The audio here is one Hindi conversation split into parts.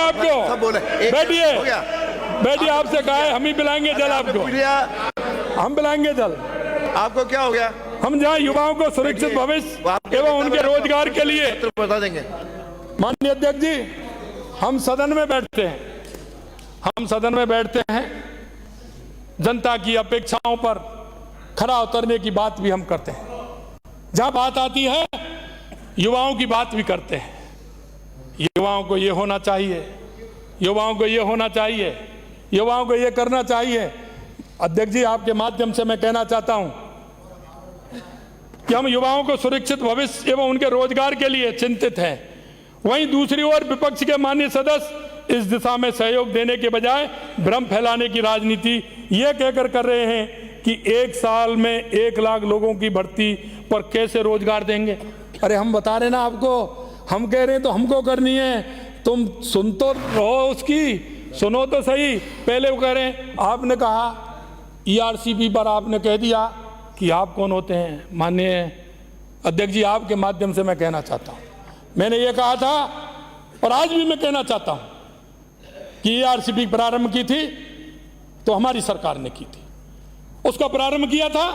आपको। बैठिए बैठिए, आपसे कहा है हम ही पिलाएंगे जल आपको, हम पिलाएंगे जल। आपको क्या हो गया? हम जहाँ युवाओं को सुरक्षित भविष्य एवं उनके रोजगार के लिए बता देंगे। माननीय अध्यक्ष जी, हम सदन में बैठते हैं, हम सदन में बैठते हैं, जनता की अपेक्षाओं पर खरा उतरने की बात भी हम करते हैं। जहां बात आती है युवाओं की बात भी करते हैं। युवाओं को ये होना चाहिए, युवाओं को ये होना चाहिए, युवाओं को ये करना चाहिए। अध्यक्ष जी, आपके माध्यम से मैं कहना चाहता हूं कि हम युवाओं को सुरक्षित भविष्य एवं उनके रोजगार के लिए चिंतित हैं। वहीं दूसरी ओर विपक्ष के माननीय सदस्य इस दिशा में सहयोग देने के बजाय भ्रम फैलाने की राजनीति ये कहकर कर रहे हैं कि 1 साल में 1 लाख लोगों की भर्ती पर कैसे रोजगार देंगे। अरे हम बता रहे ना आपको, हम कह रहे हैं तो हमको करनी है, तुम सुन तो रहो, उसकी सुनो तो सही। पहले वो कह रहे हैं, आपने कहा ERCP पर आपने कह दिया कि आप कौन होते हैं। माननीय अध्यक्ष जी, आपके माध्यम से मैं कहना चाहता हूं, मैंने ये कहा था और आज भी मैं कहना चाहता हूं कि ERCP प्रारंभ की थी तो हमारी सरकार ने की थी, उसका प्रारंभ किया था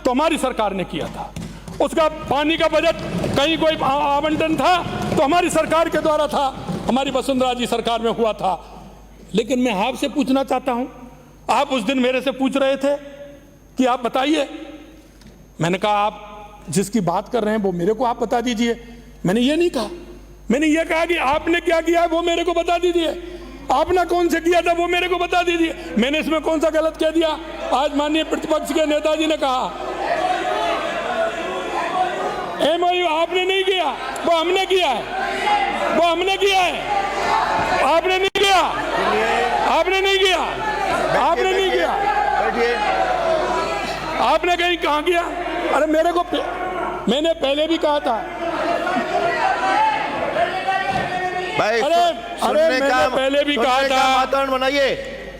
तो हमारी सरकार ने किया था, उसका पानी का बजट कहीं कोई आवंटन था तो हमारी सरकार के द्वारा था, हमारी वसुंधरा जी सरकार में हुआ था। लेकिन मैं आपसे पूछना चाहता हूं, आप उस दिन मेरे से पूछ रहे थे कि आप बताइए, मैंने कहा आप जिसकी बात कर रहे हैं वो मेरे को आप बता दीजिए। मैंने ये नहीं कहा, मैंने ये कहा कि आपने क्या किया है वो मेरे को बता दीजिए, आपने कौन से किया था वो मेरे को बता दीजिए, मैंने इसमें कौन सा गलत कह दिया। आज माननीय प्रतिपक्ष के नेताजी ने कहा MOU आपने नहीं किया, वो हमने किया है, वो हमने किया है, आपने नहीं किया, आपने नहीं किया, आपने नहीं किया, आपने कहीं कहाँ किया। अरे मेरे को मैंने पहले भी कहा था भाई, अरे मैंने पहले भी कहा था वातावरण बनाइए।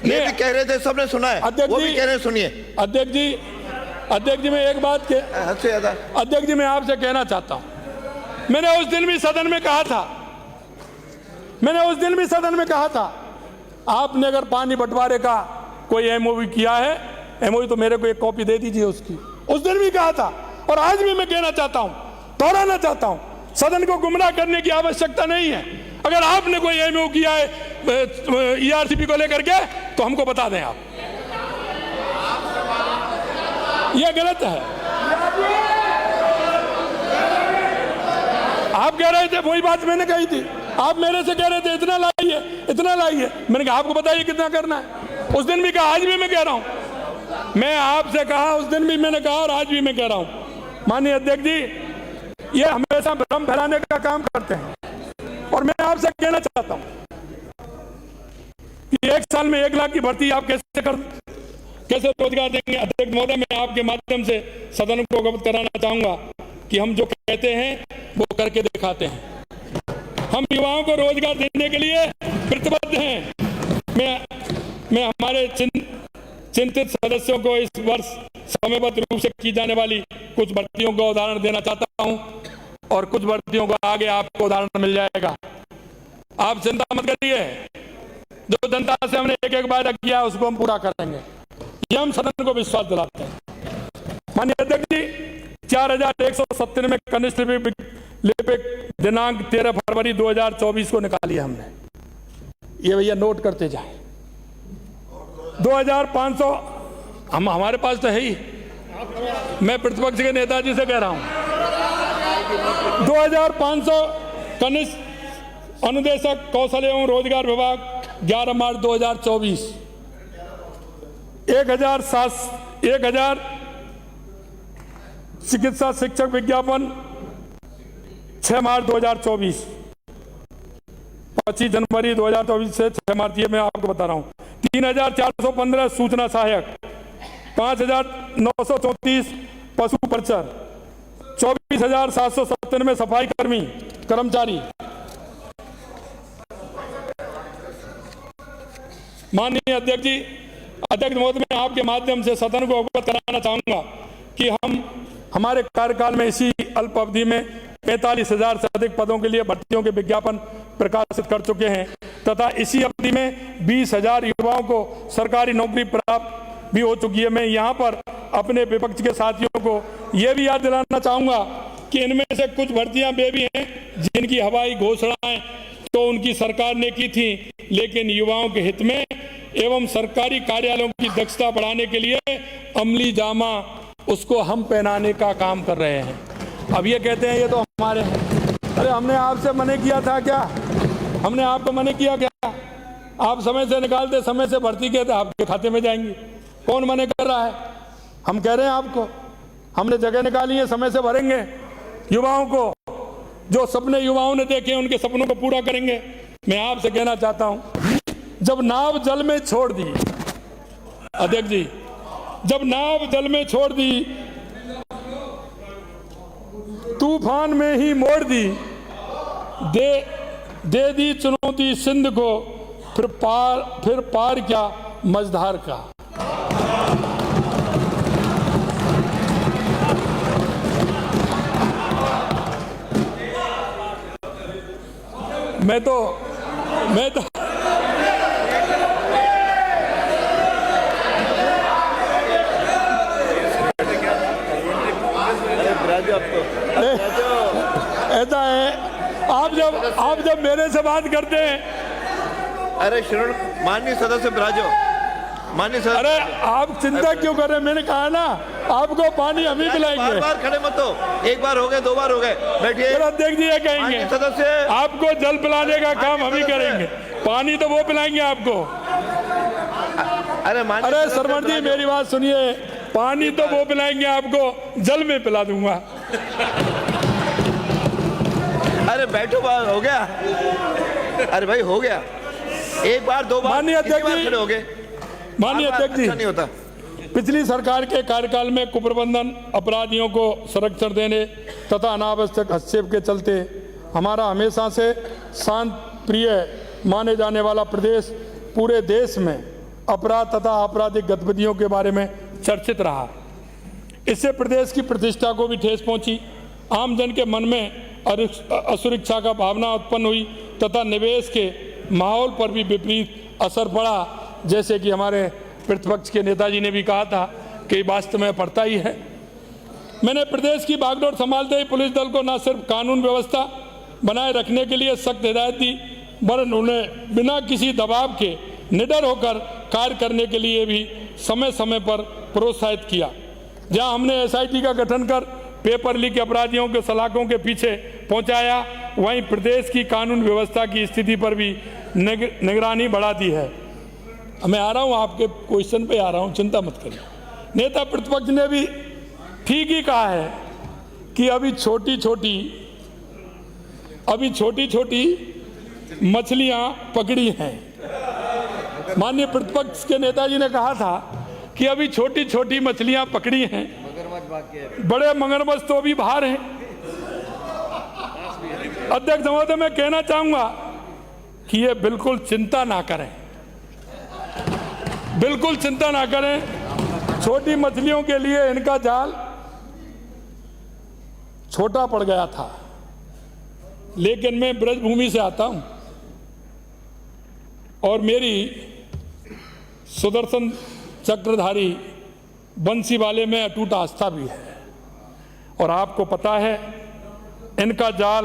ये भी कह रहे थे, सबने सुना है, वो भी कह रहे हैं, सुनिए। अध्यक्ष जी मैं एक बात के अध्यक्ष जी मैं आपसे कहना चाहता हूं, मैंने उस दिन भी सदन में कहा था, मैंने उस दिन भी सदन में कहा था, आपने अगर पानी बंटवारे का कोई MOU किया है, MOU तो मेरे को एक कॉपी दे दीजिए उसकी। उस दिन भी कहा था और आज भी मैं कहना चाहता हूं, दोहराना चाहता हूं, सदन को गुमराह करने की आवश्यकता नहीं है। अगर आपने कोई MOU किया है ERCP को लेकर के तो हमको बता दें आप, यह गलत है। आप कह रहे थे, वही बात मैंने कही थी, आप मेरे से कह रहे थे इतना लाइए, इतना लाइए, मैंने कहा आपको बताइए कितना करना है। उस दिन भी कहा, आज भी मैं कह रहा हूं, मैं आपसे कहा उस दिन भी मैंने कहा और आज भी मैं कह रहा हूं। माननीय अध्यक्ष जी, ये हमेशा भ्रम फैलाने का काम करते हैं और मैं आपसे कहना चाहता हूं कि 1 साल में 1 लाख की भर्ती आप कैसे रोजगार देंगे। अध्यक्ष महोदय, मैं आपके माध्यम से सदन को अवगत कराना चाहूंगा कि हम जो कहते हैं वो करके दिखाते हैं। हम युवाओं को रोजगार देने के लिए प्रतिबद्ध हैं। मैं हमारे चिंतित सदस्यों को इस वर्ष समयबद्ध रूप से की जाने वाली कुछ भर्तियों का उदाहरण देना चाहता हूं और कुछ भर्तियों का आगे आपको उदाहरण मिल जाएगा। आप चिंता मत करिए, जो जनता से हमने एक वायदा किया है उसको हम पूरा करेंगे, ये हम सदन को विश्वास दिलाते हैं। माननीय अध्यक्ष जी, 4197 कनिष्ठ लिपिक दिनांक 13 फरवरी 2024 को निकाली हमने, ये भैया नोट करते जाए। 2500 हम हमारे पास तो है ही, मैं प्रतिपक्ष के नेताजी से कह रहा हूं, 2500 कनिष्ठ अनुदेशक कौशल एवं रोजगार विभाग 11 मार्च 2024, 1000 चिकित्सा शिक्षक विज्ञापन 6 मार्च 2024, 25 जनवरी 2024 से 6 मार्च, ये मैं आपको बता रहा हूं। 3415 सूचना सहायक, 5934 पशु परिचर, 24,797 सफाई कर्मचारी। माननीय अध्यक्ष जी, अध्यक्ष महोदय, मैं आपके माध्यम से सदन को अवगत कराना चाहूंगा कि हम हमारे कार्यकाल में इसी अल्प अवधि में 45,000 से अधिक पदों के लिए भर्तियों के विज्ञापन प्रकाशित कर चुके हैं। तथा इसी अवधि में 20,000 युवाओं को सरकारी नौकरी प्राप्त भी हो चुकी है। मैं यहाँ पर अपने विपक्ष के साथियों को यह भी याद दिलाना चाहूँगा कि इनमें से कुछ भर्तियां वे भी हैं जिनकी हवाई घोषणाएं तो उनकी सरकार ने की थी, लेकिन युवाओं के हित में एवं सरकारी कार्यालयों की दक्षता बढ़ाने के लिए अमली जामा उसको हम पहनाने का काम कर रहे हैं। अब ये कहते हैं ये तो हमारे हैं। अरे हमने आपसे मना किया था क्या? हमने आपको मना किया क्या? आप समय से निकालते, समय से भर्ती कहते आपके खाते में जाएंगी। कौन मना कर रहा है? हम कह रहे हैं आपको, हमने जगह निकाली है, समय से भरेंगे। युवाओं को जो सपने युवाओं ने देखे उनके सपनों को पूरा करेंगे। मैं आपसे कहना चाहता हूं, जब नाव जल में छोड़ दी, अध्यक्ष जी, जब नाव जल में छोड़ दी, तूफान में ही मोड़ दी, दे दी चुनौती सिंध को, फिर पार क्या मझधार का। मैं तो ऐसा है, आप जब मेरे से बात करते हैं, अरे श्रवण, माननीय सदस्य ब्राजो, माननीय सदस्य, अरे आप चिंता क्यों कर रहे हैं? मैंने कहा ना आपको पानी हम ही पिलाएंगे। बार खड़े मत हो, एक बार हो गए, दो बार हो गए, बैठिए। अध्यक्ष जी ये कहेंगे सदस्य आपको जल पिलाने का काम हम ही करेंगे, पानी तो वो पिलाएंगे आपको। अरे सरवण जी मेरी बात सुनिए, पानी तो वो पिलाएंगे आपको, जल में पिला दूंगा। अरे बैठो, बात हो गया। अरे भाई हो गया, एक बार दो बार, माननीय अध्यक्ष जी, खड़े हो गए। माननीय अध्यक्ष जी, नहीं होता। पिछली सरकार के कार्यकाल में कुप्रबंधन, अपराधियों को संरक्षण देने तथा अनावश्यक हस्तक्षेप के चलते हमारा हमेशा से शांत प्रिय माने जाने वाला प्रदेश पूरे देश में अपराध तथा आपराधिक गतिविधियों के बारे में चर्चित रहा। इससे प्रदेश की प्रतिष्ठा को भी ठेस पहुंची, आम जन के मन में असुरक्षा का भावना उत्पन्न हुई तथा निवेश के माहौल पर भी विपरीत असर पड़ा, जैसे कि हमारे प्रतिपक्ष के नेताजी ने भी कहा था कि वास्तव में पड़ता ही है। मैंने प्रदेश की बागडोर संभालते ही पुलिस दल को न सिर्फ कानून व्यवस्था बनाए रखने के लिए सख्त हिदायत दी, वरन उन्हें बिना किसी दबाव के निडर होकर कार्य करने के लिए भी समय समय पर प्रोत्साहित किया। जहां हमने SIT का गठन कर पेपर लीक अपराधियों के सलाखों के पीछे पहुंचाया, वहीं प्रदेश की कानून व्यवस्था की स्थिति पर भी निगरानी बढ़ा दी है। मैं आ रहा हूं, आपके क्वेश्चन पे आ रहा हूं, चिंता मत करिए। नेता प्रतिपक्ष ने भी ठीक ही कहा है कि अभी छोटी छोटी मछलियां पकड़ी हैं। माननीय प्रतिपक्ष के नेताजी ने कहा था कि अभी छोटी छोटी मछलियां पकड़ी हैं, बड़े मगरमच्छ तो अभी बाहर हैं। अध्यक्ष महोदय, मैं कहना चाहूंगा कि ये बिल्कुल चिंता ना करें, बिल्कुल चिंता ना करें। छोटी मछलियों के लिए इनका जाल छोटा पड़ गया था, लेकिन मैं ब्रजभूमि से आता हूं और मेरी सुदर्शन चक्रधारी बंसी वाले में अटूट आस्था भी है। और आपको पता है इनका जाल